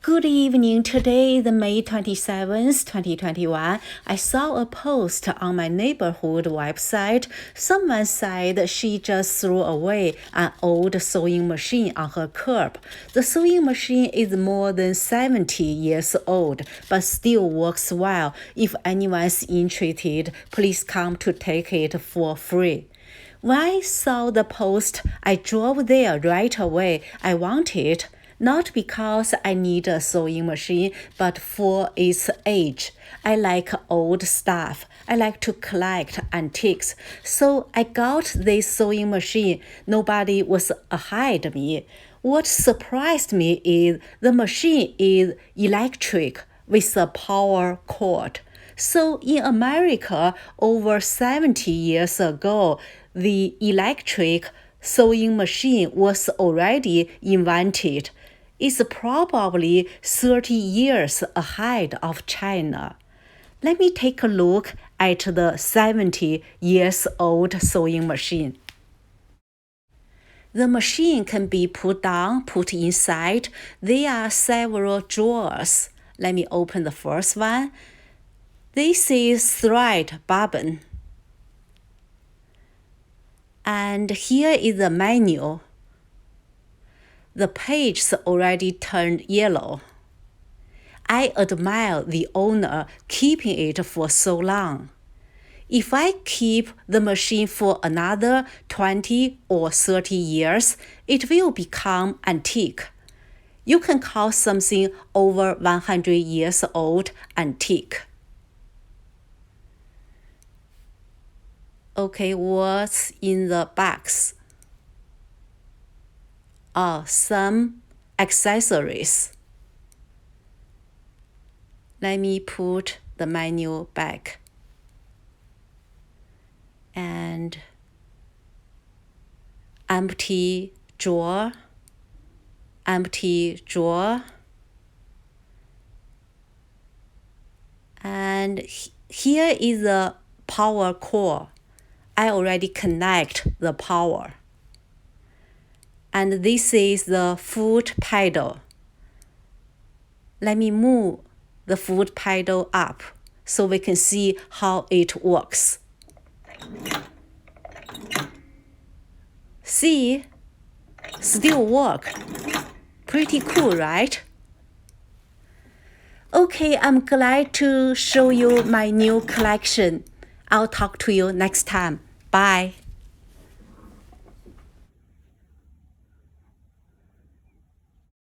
Good evening. Today is May 27th, 2021. I saw a post on my neighborhood website. Someone said she just threw away an old sewing machine on her curb. The sewing machine is more than 70 years old, but still works well. If anyone's interested, please come to take it for free. When I saw the post, I drove there right away. I want it. Not because I need a sewing machine, but for its age. I like old stuff. I like to collect antiques. So I got this sewing machine. Nobody was ahead of me. What surprised me is the machine is electric with a power cord. So in America, over 70 years ago, the electric sewing machine was already invented. It's probably 30 years ahead of China. Let me take a look at the 70 years old sewing machine. The machine can be put down, put inside. There are several drawers. Let me open the first one. This is thread bobbin. And here is the manual. The pages already turned yellow. I admire the owner keeping it for so long. If I keep the machine for another 20 or 30 years, it will become antique. You can call something over 100 years old antique. Okay, what's in the box? Some accessories. Let me put the manual back. And empty drawer. And here is the power cord. I already connect the power. And this is the foot pedal. Let me move the foot pedal up so we can see how it works. See? Still work. Pretty cool, right? Okay, I'm glad to show you my new collection. I'll talk to you next time. Bye.